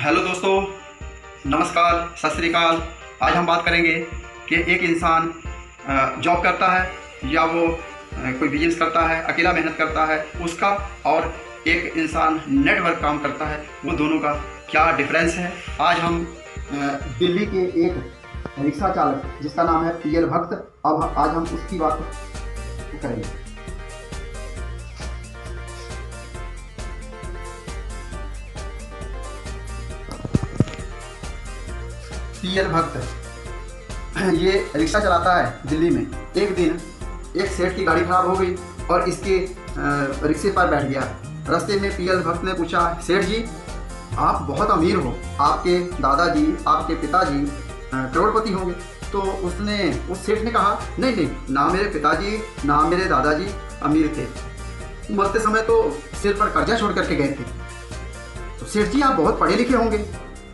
Hello दोस्तों, नमस्कार, सत श्री अकाल। आज हम बात करेंगे कि एक इंसान जॉब करता है या वो कोई बिजनेस करता है, अकेला मेहनत करता है उसका, और एक इंसान नेटवर्क काम करता है, वो दोनों का क्या डिफरेंस है। आज हम दिल्ली के एक रिक्शा चालक जिसका नाम है पीएल भक्त, अब आज हम उसकी बात करेंगे। पीएल भक्त ये रिक्शा चलाता है दिल्ली में। एक दिन एक सेठ की गाड़ी खराब हो गई और इसके रिक्शे पर बैठ गया। रास्ते में पीएल भक्त ने पूछा, सेठ जी आप बहुत अमीर हो, आपके दादाजी, आपके पिताजी करोड़पति होंगे। तो उस सेठ ने कहा, नहीं नहीं, ना मेरे पिताजी ना मेरे दादाजी अमीर थे, मरते समय तो सिर पर कर्जा छोड़ करके गए थे। तो सेठ जी आप बहुत पढ़े लिखे होंगे।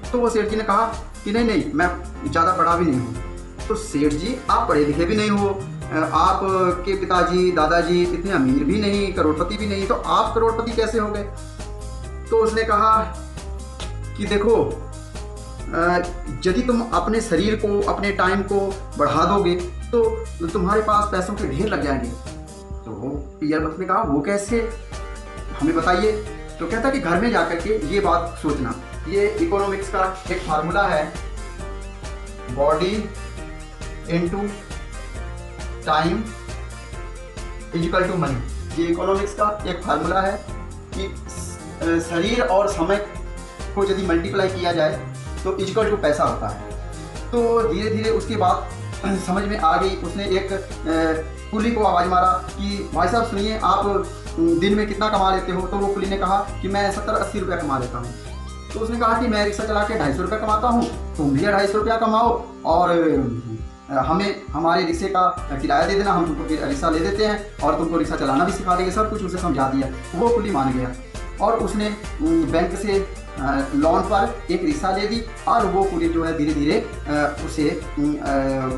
तो वो सेठ जी ने कहा कि नहीं नहीं, मैं ज़्यादा पढ़ा भी नहीं हूँ। तो सेठ जी आप पढ़े लिखे भी नहीं हो, आपके पिताजी दादाजी इतने अमीर भी नहीं, करोड़पति भी नहीं, तो आप करोड़पति कैसे हो गए। तो उसने कहा कि देखो, यदि तुम अपने शरीर को, अपने टाइम को बढ़ा दोगे तो तुम्हारे पास पैसों के ढेर लग जाएंगे। तो पीएल भक्त ने कहा, वो कैसे, हमें बताइए। तो कहता कि घर में जाकर के ये बात सोचना। ये इकोनॉमिक्स का एक फार्मूला है, body into time equal to money. ये इकोनॉमिक्स का एक फार्मूला है कि शरीर और समय को यदि मल्टीप्लाई किया जाए तो इक्वल टू पैसा होता है। तो धीरे धीरे उसके बाद समझ में आ गई। उसने एक कुली को आवाज़ मारा कि भाई साहब सुनिए, आप दिन में कितना कमा लेते हो। तो वो कुली ने कहा कि मैं 70-80 रुपया कमा लेता हूँ। तो उसने कहा कि मैं रिक्शा चला के 250 रुपया कमाता हूँ, तुम भी 250 रुपया कमाओ और हमें हमारे रिक्शे का किराया दे देना, हम तुमको फिर रिक्शा ले देते हैं और तुमको रिक्शा चलाना भी सिखा देंगे। सब कुछ उसे समझा दिया। वो कुली मान गया और उसने बैंक से लोन पर एक रिक्शा ले दी और वो कुली जो है धीरे धीरे उसे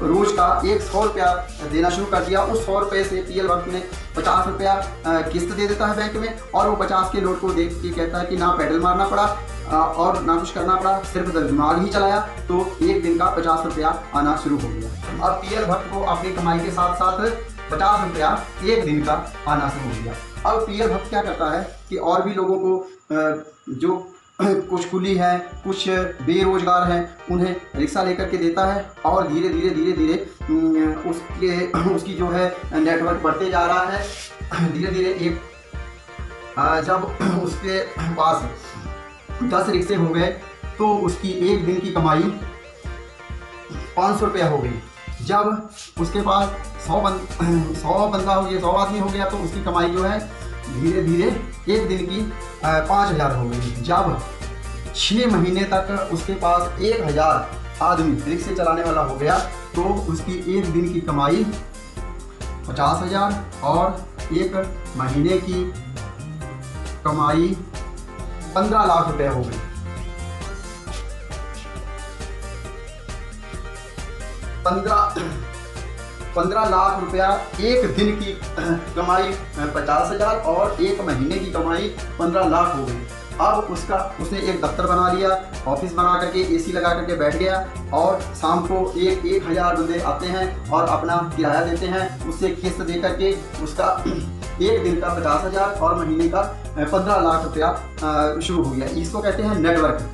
रोज का 100 रुपया देना शुरू कर दिया। उस 100 रुपये से पीएल भक्त ने 50 रुपया किस्त दे देता है बैंक में, और वो 50 के नोट को देख के कहता है कि ना पैडल मारना पड़ा और ना कुछ करना पड़ा, सिर्फ दिमाग ही चलाया तो एक दिन का 50 रुपया आना शुरू हो गया। अब पीएल भक्त को अपनी कमाई के साथ साथ 50 रुपया एक दिन का आना शुरू हो गया। अब पीएल भक्त क्या करता है कि और भी लोगों को जो कुछ कुली हैं, कुछ बेरोजगार हैं, उन्हें रिक्शा लेकर के देता है और धीरे धीरे उसकी जो है नेटवर्क बढ़ते जा रहा है। धीरे धीरे एक जब उसके पास 10 रिक्शे हो गए तो उसकी एक दिन की कमाई 500 रुपया हो गई। जब उसके पास 100 बंदा हो गया, 100 आदमी हो गया, तो उसकी कमाई जो है धीरे धीरे एक दिन की 5000 हो गई। जब 6 महीने तक उसके पास 1000 आदमी रिक्शे चलाने वाला हो गया तो उसकी एक दिन की कमाई 50,000 और एक महीने की कमाई 15 लाख रुपए हो गई। 15 लाख रुपया एक दिन की कमाई 50,000 और एक महीने की कमाई 15 लाख हो गई। अब उसने एक दफ्तर बना लिया, ऑफिस बना करके एसी लगा करके बैठ गया और शाम को 1,000 बंदे आते हैं और अपना किराया देते हैं। उससे किस्त दे करके उसका एक दिन का 50,000 और महीने का 15 लाख रुपया शुरू हो गया। इसको कहते हैं नेटवर्क।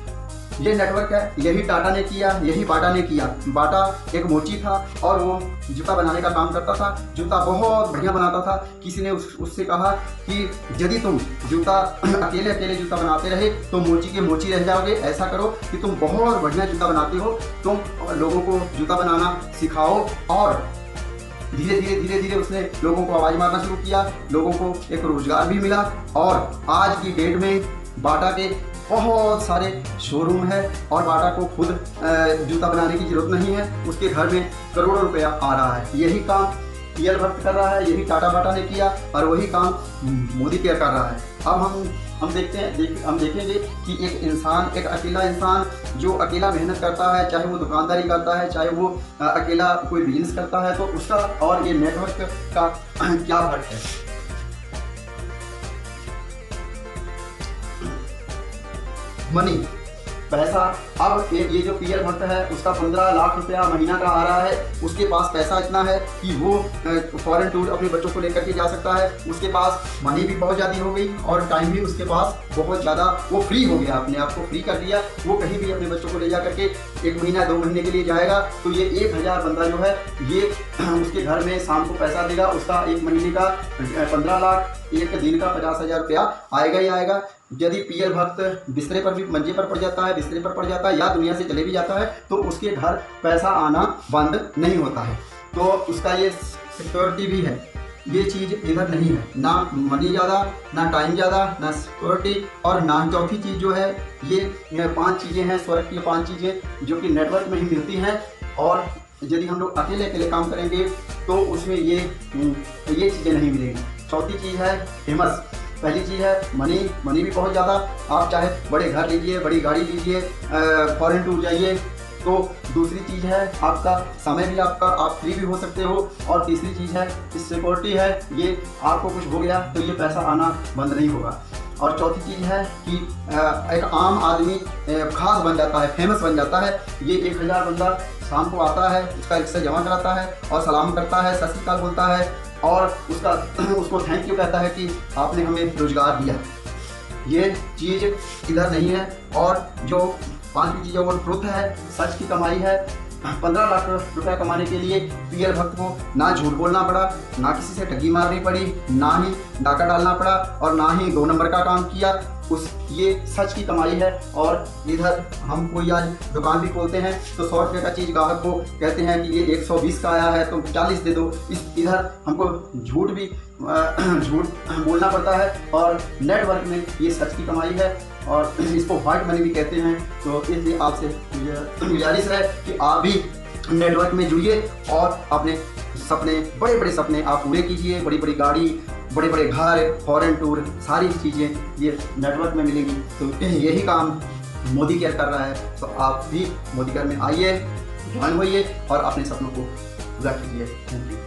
ये नेटवर्क है, यही टाटा ने किया, यही बाटा ने किया। बाटा एक मोची था और वो जूता बनाने का काम करता था, जूता बहुत बढ़िया बनाता था। किसी ने उससे कहा कि यदि तुम जूता अकेले जूता बनाते रहे तो मोची के मोची रह जाओगे, ऐसा करो कि तुम बहुत बढ़िया जूता बनाते हो, तुम लोगों को जूता बनाना सिखाओ। और धीरे धीरे उसने लोगों को आवाज़ मारना शुरू किया, लोगों को एक रोजगार भी मिला और आज की डेट में बाटा के बहुत सारे शोरूम है और बाटा को खुद जूता बनाने की जरूरत नहीं है, उसके घर में करोड़ों रुपया आ रहा है। यही काम पीएल भक्त कर रहा है, यही टाटा बाटा ने किया और वही काम मोदी केयर कर रहा है। अब हम देखेंगे कि एक इंसान, एक अकेला इंसान जो अकेला मेहनत करता है, चाहे वो दुकानदारी करता है, चाहे वो अकेला कोई बिजनेस करता है, तो उसका और ये नेटवर्क का क्या फर्क है। मनी पैसा अब ये जो पीएल भक्त है उसका 15 लाख रुपया महीना का आ रहा है, उसके पास पैसा इतना है कि वो फॉरेन टूर अपने बच्चों को लेकर के जा सकता है। उसके पास मनी भी बहुत ज़्यादा हो गई और टाइम भी उसके पास बहुत ज़्यादा, वो फ्री हो गया, अपने आप को फ्री कर दिया। वो कहीं भी अपने बच्चों को ले जा करके 1 महीना 2 महीने के लिए जाएगा तो ये 1000 बंदा जो है ये उसके घर में शाम को पैसा देगा। उसका 1 महीने का 15 लाख, 1 दिन का 50,000 रुपया आएगा ही आएगा। यदि पीएल भक्त बिस्तरे पर भी, मंजे पर पड़ जाता है, बिस्तरे पर पड़ जाता है या दुनिया से चले भी जाता है तो उसके घर पैसा आना बंद नहीं होता है। तो उसका ये सिक्योरिटी भी है, ये चीज़ इधर नहीं है, ना मनी ज़्यादा, ना टाइम ज़्यादा, ना सिक्योरिटी, और ना चौथी चीज़ जो है ये 5 चीज़ें हैं, स्वर्ग की 5 चीज़ें जो कि नेटवर्क में ही मिलती हैं। और यदि हम लोग अकेले अकेले काम करेंगे तो उसमें ये चीज़ें नहीं मिलेंगी। चौथी चीज़ है फेमस। पहली चीज़ है मनी, मनी भी बहुत ज़्यादा, आप चाहे बड़े घर लीजिए, बड़ी गाड़ी लीजिए, फॉरेन टूर जाइए। तो दूसरी चीज़ है आपका समय भी, आपका आप फ्री भी हो सकते हो। और तीसरी चीज़ है सिक्योरिटी है, ये आपको कुछ हो गया तो ये पैसा आना बंद नहीं होगा। और चौथी चीज़ है कि एक आम आदमी खास बन जाता है, फेमस बन जाता है। ये 1000 बंदा शाम को आता है, उसका रिक्शा जमा कराता है और सलाम करता है, सत श्री अकाल बोलता है और उसको थैंक यू कहता है कि आपने हमें रोज़गार दिया। ये चीज़ इधर नहीं है। और जो 5वीं चीज़ है वो ट्रुथ है, सच की कमाई है। 15 लाख रुपया कमाने के लिए पीएल भक्त को ना झूठ बोलना पड़ा, ना किसी से ठगी मारनी पड़ी, ना ही डाका डालना पड़ा और ना ही 2 नंबर का काम किया। ये सच की कमाई है। और इधर हम कोई आज दुकान भी खोलते हैं तो 100 रुपये का चीज़ ग्राहक को कहते हैं कि ये 120 का आया है तो 40 दे दो। इधर हमको झूठ बोलना पड़ता है। और नेटवर्क में ये सच की कमाई है और इसको व्हाइट मनी भी कहते हैं। तो इसलिए आपसे गुजारिश है कि आप भी नेटवर्क में जुड़िए और अपने सपने, बड़े बड़े सपने आप पूरे कीजिए। बड़ी बड़ी गाड़ी, बड़े बड़े घर, फॉरेन टूर, सारी चीज़ें ये नेटवर्क में मिलेंगी। तो यही काम मोदी केयर कर रहा है। तो आप भी मोदी केयर में आइए, ज्वाइन होइए और अपने सपनों को पूरा कीजिए। Thank you.